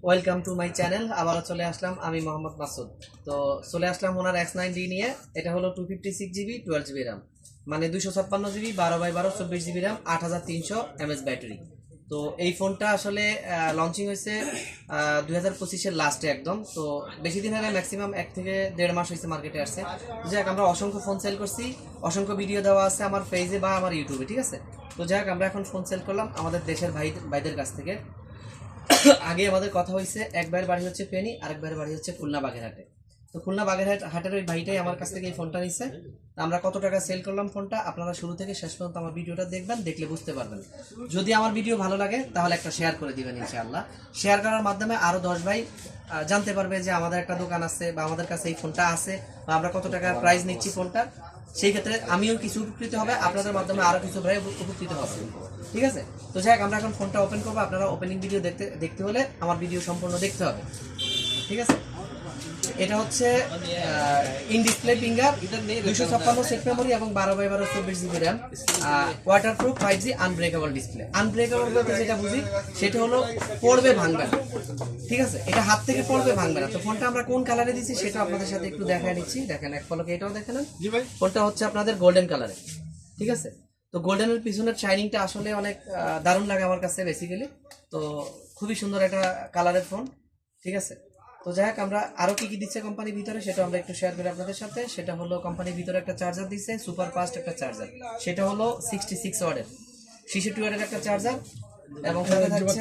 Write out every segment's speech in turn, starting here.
Welcome to my channel. আবারও চলে আসলাম আমি মোহাম্মদ মাসুদ। তো চলে আসলাম ওনার X9D নিয়ে। এটা হলো 256GB 12GB র্যাম, মানে 256GB 12x12 24GB RAM, 8300 mAh battery. তো এই ফোনটা আসলে লঞ্চিং হয়েছে 2025-এর লাস্টে একদম। তো বেশি দিন আগে, ম্যাক্সিমাম 1 থেকে 1.5 মাস হয়েছে মার্কেটে আসছে। যাক, আমরা অসংখ্য ফোন সেল করছি, অসংখ্য ভিডিও দেওয়া আছে আমার পেজে বা আমার ইউটিউবে, ঠিক আছে। তো যাক, আমরা এখন ফোন সেল করলাম আমাদের দেশের ভাইদের কাছ থেকে। আগে আমাদের কথা হয়েছে, এক ভাইয়ের বাড়ি হচ্ছে ফেনী, আরেক ভাইয়ের বাড়ি হচ্ছে খুলনা বাগেরহাটে। তো খুলনা বাগেরহাটের ওই ভাইটাই আমার কাছ থেকে এই ফোনটা নিচ্ছে। আমরা কত টাকা সেল করলাম ফোনটা, আপনারা শুরু থেকে শেষ পর্যন্ত আমার ভিডিওটা দেখবেন, দেখলে বুঝতে পারবেন। যদি আমার ভিডিও ভালো লাগে তাহলে একটা শেয়ার করে দিবেন ইনশাআল্লাহ। শেয়ার করার মাধ্যমে আরও 10 ভাই জানতে পারবে যে আমাদের একটা দোকান আছে বা আমাদের কাছে এই ফোনটা আছে বা আমরা কত টাকা প্রাইস নিচ্ছি ফোনটা। সেই ক্ষেত্রে আমিও কিছু উপকৃত হবে, আপনাদের মাধ্যমে আরও কিছু ভাই উপকৃত হবে, ঠিক আছে। তো যাই হোক, আমরা এখন ফোনটা ওপেন করবো। আপনারা ওপেনিং ভিডিও দেখতে হলে আমার ভিডিও সম্পূর্ণ দেখতে হবে, ঠিক আছে। এটা হচ্ছে in display finger, 256 set memory এবং 12x12 24GB RAM, waterproof 5G unbreakable display. Unbreakable বলতে যেটা বুঝি সেটা হলো পড়বে ভাঙবে না, ঠিক আছে। এটা হাত থেকে পড়বে ভাঙবে না। তো ফোনটা আমরা কোন কালারে দিচ্ছি সেটা আপনাদের সাথে একটু দেখায় নিচ্ছি। দেখেন, এক পলকে এটাও দেখে নেন। ফোনটা হচ্ছে আপনাদের গোল্ডেন কালারে, ঠিক আছে। তো গোল্ডেনের পিছনের শাইনিংটা আসলে অনেক দারুণ লাগে আমার কাছে বেসিক্যালি। তো খুবই সুন্দর একটা কালারের ফোন, ঠিক আছে। তো যাই হোক, আমরা আরো কি কি দিচ্ছে কোম্পানির ভিতরে সেটা আমরা একটু শেয়ার করি আপনাদের সাথে। সেটা হলো কোম্পানির ভিতরে একটা চার্জার দিচ্ছে, সুপার ফাস্ট একটা চার্জার। সেটা হলো 66 ওয়াটের, 66 ওয়াটের একটা চার্জার। এবং সাথে থাকছে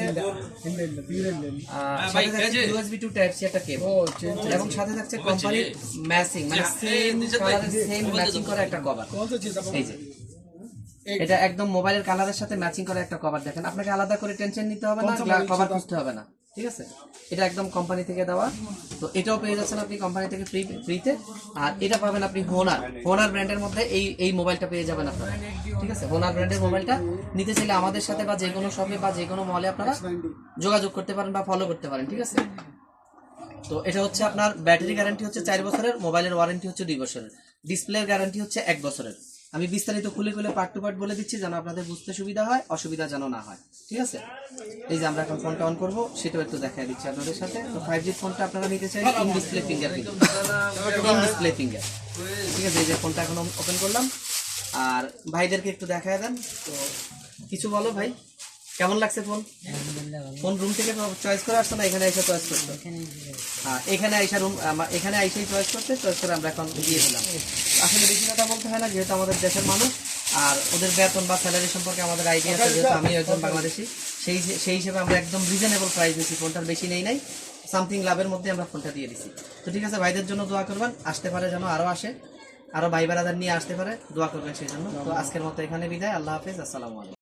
USB টু টাইপ সি একটা কেবল, এবং সাথে থাকছে কোম্পানির ম্যাচিং, মানে সেম কালারের সেম ম্যাচিং করা একটা কভার। এই যে এটা একদম মোবাইলের কালারের সাথে ম্যাচিং করা একটা কভার। দেখেন, আপনাকে আলাদা করে টেনশন নিতে হবে না, কভার খুঁজতে হবে না, ঠিক আছে। এটা একদম কোম্পানি থেকে দেওয়া। তো এটাও পেয়ে যাচ্ছেন আপনি কোম্পানি থেকে ফ্রিতে। আর এটা পাবেন আপনি হোনার ব্র্যান্ডের মধ্যে। এই মোবাইলটা পেয়ে যাবেন আপনারা, ঠিক আছে। হোনার ব্র্যান্ডের মোবাইলটা নিতে চাইলে আমাদের সাথে বা যে কোনো শপে বা যে কোনো মলে আপনারা যোগাযোগ করতে পারেন বা ফলো করতে পারেন, ঠিক আছে। তো এটা হচ্ছে আপনার ব্যাটারি গ্যারান্টি হচ্ছে 4 বছরের, মোবাইলের ওয়ারেন্টি হচ্ছে 2 বছরের, ডিসপ্লের গ্যারান্টি হচ্ছে 1 বছরের। আমি বিস্তারিত খুলে পার্ট টু পার্ট বলে দিচ্ছি যেন আপনাদের বুঝতে সুবিধা হয়, অসুবিধা যেন না হয়, ঠিক আছে। এই যে আমরা এখন ফোনটা অন করবো, সেটাও একটু দেখাই দিচ্ছি আপনাদের সাথে। তো 5G ফোনটা আপনারা নিতে চাইলে ইন ডিসপ্লে ফিঙ্গার, ঠিক আছে। এই যে ফোনটা এখন ওপেন করলাম, আর ভাইদেরকে একটু দেখায় দেন। তো কিছু বলো ভাই, কেমন লাগছে ফোন? ফোন রুম থেকে চয়েস করে আসছো না এখানে এসে চয়েস করছো? হ্যাঁ, এখানে আইসা এখানে আইসাই চয়েস করে আমরা এখন দিয়ে দিলাম। আসলে বেশি কথা বলতে হয় না, যেহেতু আমাদের দেশের মানুষ, আর ওদের বেতন বা স্যালারি সম্পর্কে আমাদের আইডিয়া আছে, যেহেতু আমি একজন বাংলাদেশি। সেই হিসেবে আমরা একদম রিজনেবল প্রাইস দিচ্ছি, ফোনটার বেশি নেই সামথিং লাভের মধ্যে আমরা ফোনটা দিয়ে দিচ্ছি। তো ঠিক আছে, ভাইদের জন্য দোয়া করবেন, আসতে পারে যেন আরো আসে, আরো ভাই বেড়াদার নিয়ে আসতে পারে, দোয়া করবেন সেই জন্য। তো আজকের মতো এখানে বিদায়, আল্লাহ হাফেজ, আসসালামু আলাইকুম।